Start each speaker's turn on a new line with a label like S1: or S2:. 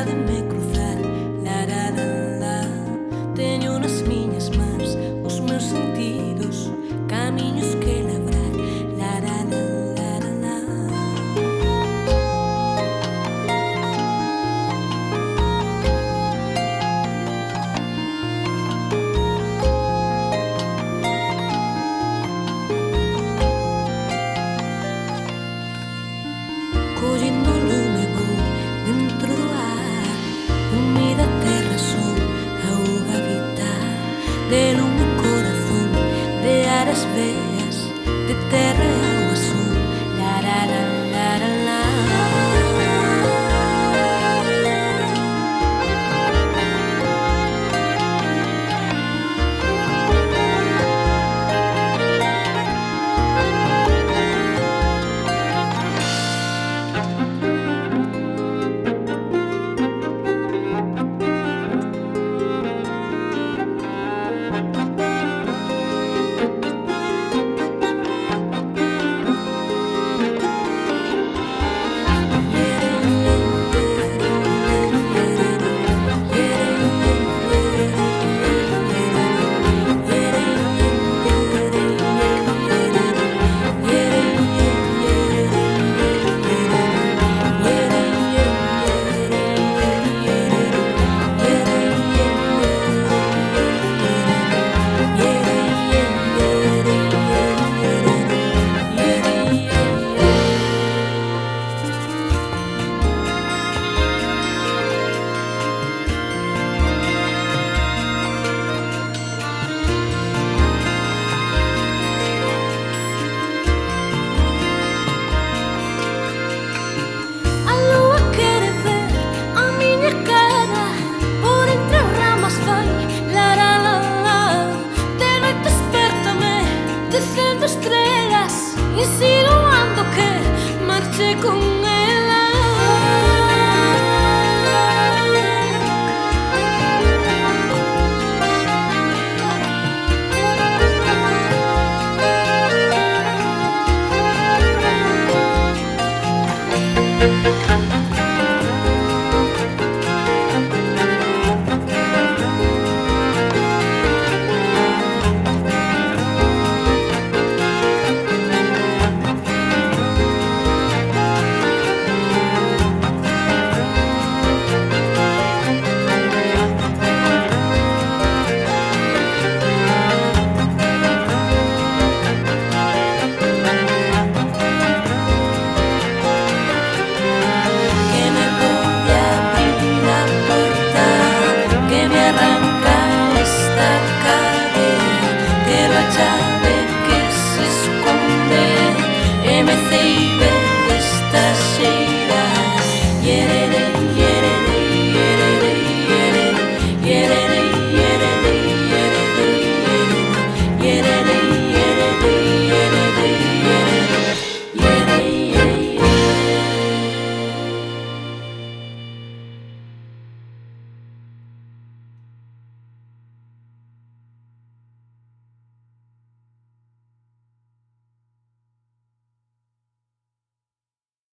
S1: de me cruzar. La, la, la, la. Teño nas miñas mans os meus sentidos, camiños que labrar. La, la, la, la, la, la. Collendo lume vou dentro do ar, umida terra son auga vital, de lume corazón, de aras veas, de terra e auga son. La, la, la, la, la, la. Dicendo estrelas, insinuando que marche con ela.